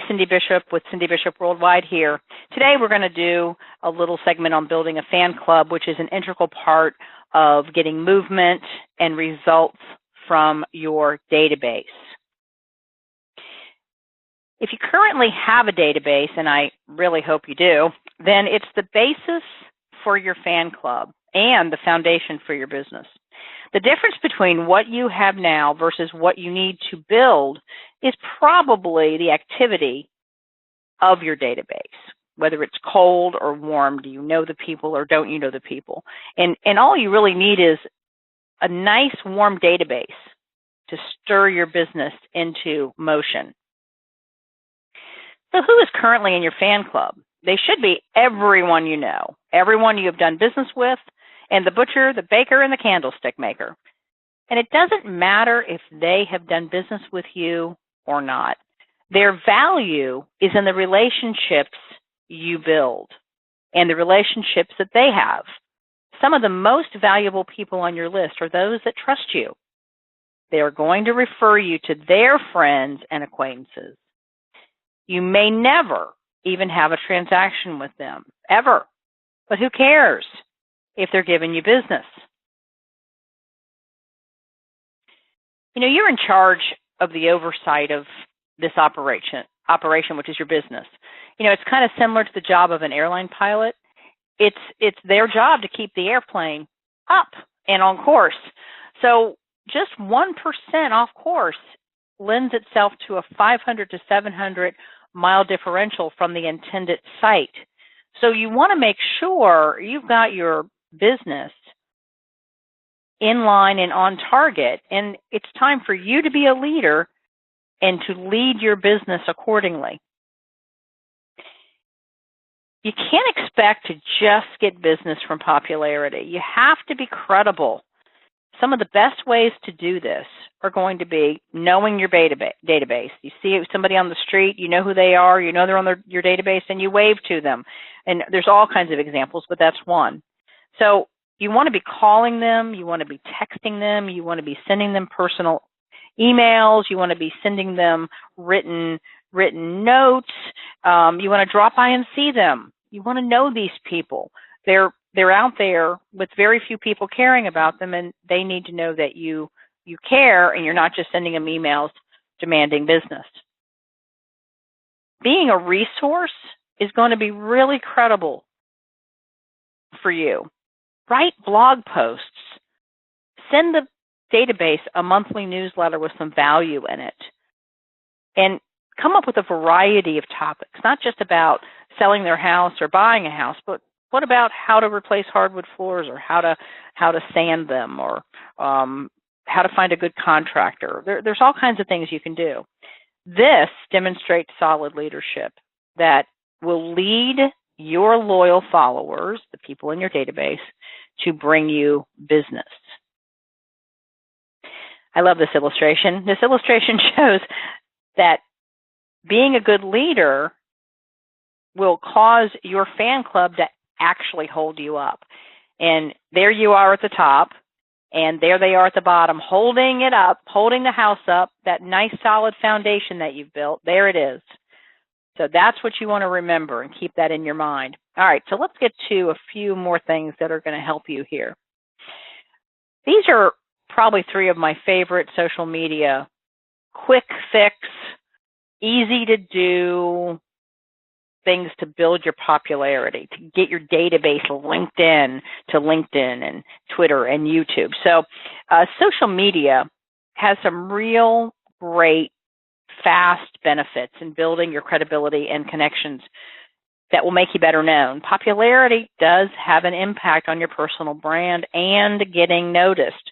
Cindy Bishop with Cindy Bishop Worldwide here. Today we're going to do a little segment on building a fan club, which is an integral part of getting movement and results from your database. If you currently have a database, and I really hope you do, then it's the basis for your fan club and the foundation for your business. The difference between what you have now versus what you need to build is probably the activity of your database, whether it's cold or warm. Do you know the people or don't you know the people? And all you really need is a nice warm database to stir your business into motion. So who is currently in your fan club? They should be everyone you know, everyone you have done business with, and the butcher, the baker, and the candlestick maker. And it doesn't matter if they have done business with you or not. Their value is in the relationships you build and the relationships that they have. Some of the most valuable people on your list are those that trust you. They are going to refer you to their friends and acquaintances. You may never even have a transaction with them, ever. But who cares if they're giving you business? You know, you're in charge of the oversight of this operation, which is your business. You know, it's kind of similar to the job of an airline pilot. It's their job to keep the airplane up and on course. So just 1% off course lends itself to a 500 to 700 mile differential from the intended site. So you want to make sure you've got your business in line and on target, and it's time for you to be a leader and to lead your business accordingly. You can't expect to just get business from popularity. You have to be credible. Some of the best ways to do this are going to be knowing your database. You see somebody on the street, you know who they are, you know they're on your database, and you wave to them. And there's all kinds of examples, but that's one. So you want to be calling them, you want to be texting them, you want to be sending them personal emails, you want to be sending them written notes, you want to drop by and see them. You want to know these people. They're out there with very few people caring about them, and they need to know that you care and you're not just sending them emails demanding business. Being a resource is going to be really credible for you. Write blog posts. Send the database a monthly newsletter with some value in it. And come up with a variety of topics, not just about selling their house or buying a house, but what about how to replace hardwood floors, or how to sand them, or how to find a good contractor? There's all kinds of things you can do. This demonstrates solid leadership that will lead your loyal followers, the people in your database, to bring you business. I love this illustration. This illustration shows that being a good leader will cause your fan club to actually hold you up. And there you are at the top, and there they are at the bottom, holding it up, holding the house up, that nice solid foundation that you've built. There it is. So that's what you want to remember and keep that in your mind. All right, so let's get to a few more things that are going to help you here. These are probably three of my favorite social media quick fix, easy to do things to build your popularity, to get your database linked in to LinkedIn and Twitter and YouTube. So social media has some real great fast benefits in building your credibility and connections that will make you better known. Popularity does have an impact on your personal brand and getting noticed.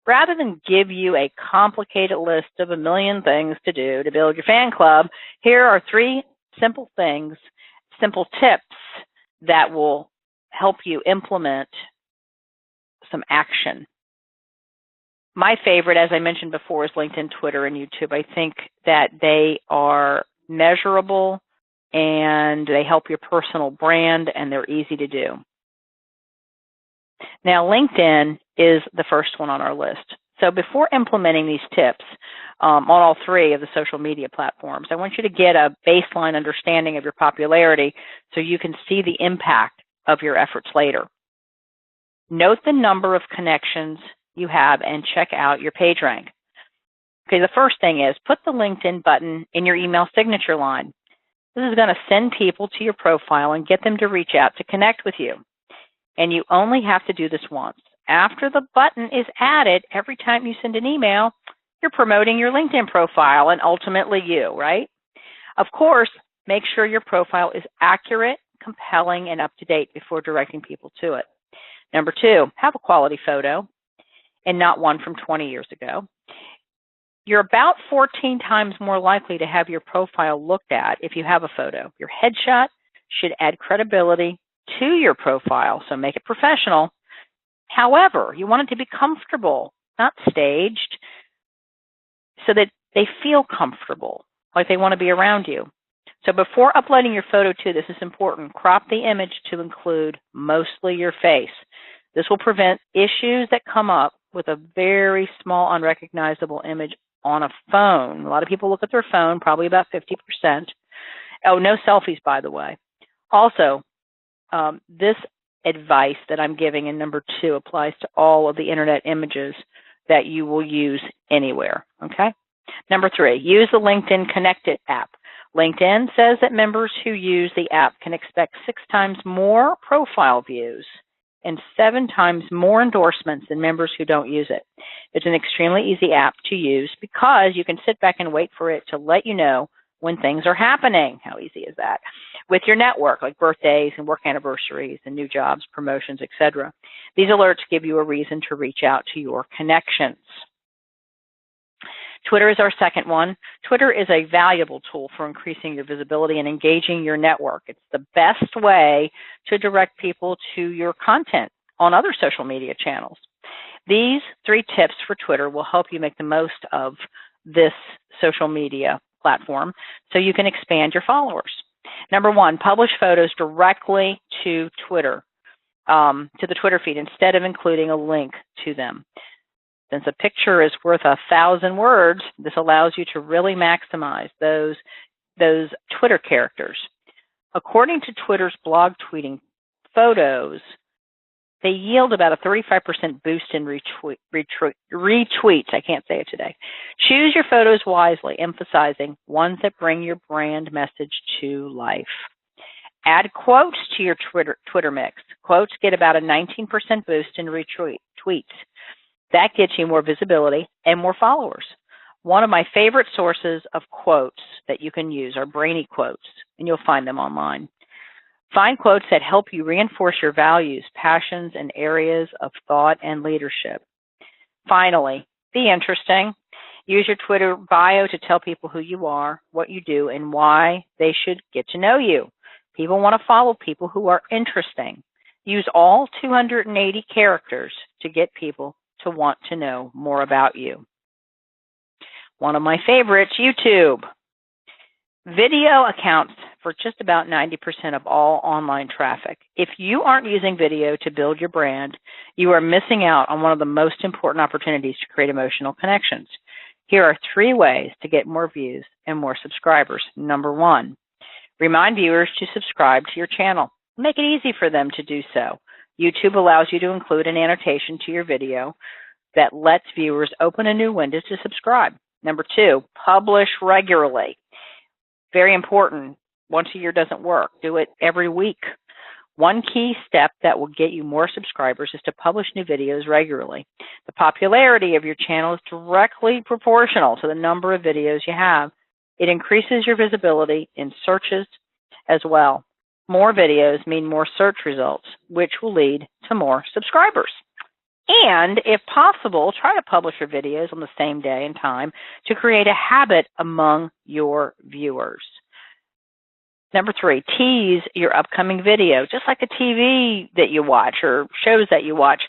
Rather than give you a complicated list of a million things to do to build your fan club, here are three simple things, simple tips that will help you implement some action. My favorite, as I mentioned before, is LinkedIn, Twitter, and YouTube. I think that they are measurable and they help your personal brand, and they're easy to do. Now, LinkedIn is the first one on our list. So before implementing these tips on all three of the social media platforms, I want you to get a baseline understanding of your popularity so you can see the impact of your efforts later. Note the number of connections you have and check out your PageRank. Okay, the first thing is put the LinkedIn button in your email signature line. This is going to send people to your profile and get them to reach out to connect with you. And you only have to do this once. After the button is added, every time you send an email, you're promoting your LinkedIn profile and ultimately you, right? Of course, make sure your profile is accurate, compelling, and up to date before directing people to it. Number two, have a quality photo and not one from 20 years ago. You're about 14 times more likely to have your profile looked at if you have a photo. Your headshot should add credibility to your profile, so make it professional. However, you want it to be comfortable, not staged, so that they feel comfortable, like they want to be around you. So before uploading your photo too, this is important, crop the image to include mostly your face. This will prevent issues that come up with a very small, unrecognizable image on a phone. A lot of people look at their phone, probably about 50%. Oh, no selfies, by the way. Also, this advice that I'm giving in number 2 applies to all of the internet images that you will use anywhere, okay? Number 3, use the LinkedIn Connected app. LinkedIn says that members who use the app can expect 6 times more profile views and 7 times more endorsements than members who don't use it. It's an extremely easy app to use because you can sit back and wait for it to let you know when things are happening. How easy is that? With your network, like birthdays and work anniversaries and new jobs, promotions, etc. These alerts give you a reason to reach out to your connections. Twitter is our second one. Twitter is a valuable tool for increasing your visibility and engaging your network. It's the best way to direct people to your content on other social media channels. These 3 tips for Twitter will help you make the most of this social media platform so you can expand your followers. Number 1, publish photos directly to Twitter, to the Twitter feed, instead of including a link to them. Since a picture is worth 1,000 words, this allows you to really maximize those Twitter characters. According to Twitter's blog tweeting photos, they yield about a 35% boost in retweets. I can't say it today. Choose your photos wisely, emphasizing ones that bring your brand message to life. Add quotes to your Twitter mix. Quotes get about a 19% boost in retweets. That gets you more visibility and more followers. One of my favorite sources of quotes that you can use are Brainy quotes, and you'll find them online. Find quotes that help you reinforce your values, passions, and areas of thought and leadership. Finally, be interesting. Use your Twitter bio to tell people who you are, what you do, and why they should get to know you. People want to follow people who are interesting. Use all 280 characters to get people to want to know more about you. One of my favorites, YouTube. Video accounts for just about 90% of all online traffic. If you aren't using video to build your brand, you are missing out on one of the most important opportunities to create emotional connections. Here are 3 ways to get more views and more subscribers. Number 1, remind viewers to subscribe to your channel. Make it easy for them to do so. YouTube allows you to include an annotation to your video that lets viewers open a new window to subscribe. Number 2, publish regularly. Very important. Once a year doesn't work. Do it every week. One key step that will get you more subscribers is to publish new videos regularly. The popularity of your channel is directly proportional to the number of videos you have. It increases your visibility in searches as well. More videos mean more search results, which will lead to more subscribers. And if possible, try to publish your videos on the same day and time to create a habit among your viewers. Number 3, tease your upcoming video. Just like a TV that you watch or shows that you watch,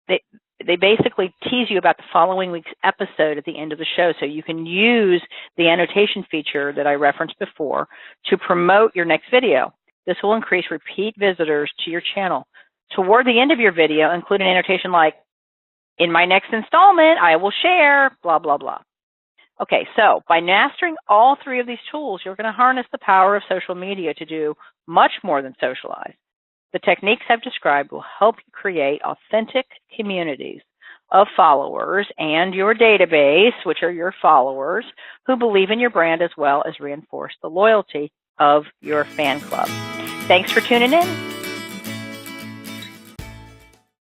they basically tease you about the following week's episode at the end of the show, so you can use the annotation feature that I referenced before to promote your next video. This will increase repeat visitors to your channel. Toward the end of your video, include an annotation like, In my next installment, I will share blah, blah, blah. Okay, so by mastering all three of these tools, you're going to harness the power of social media to do much more than socialize. The techniques I've described will help you create authentic communities of followers and your database, which are your followers, who believe in your brand, as well as reinforce the loyalty of your fan club. Thanks for tuning in.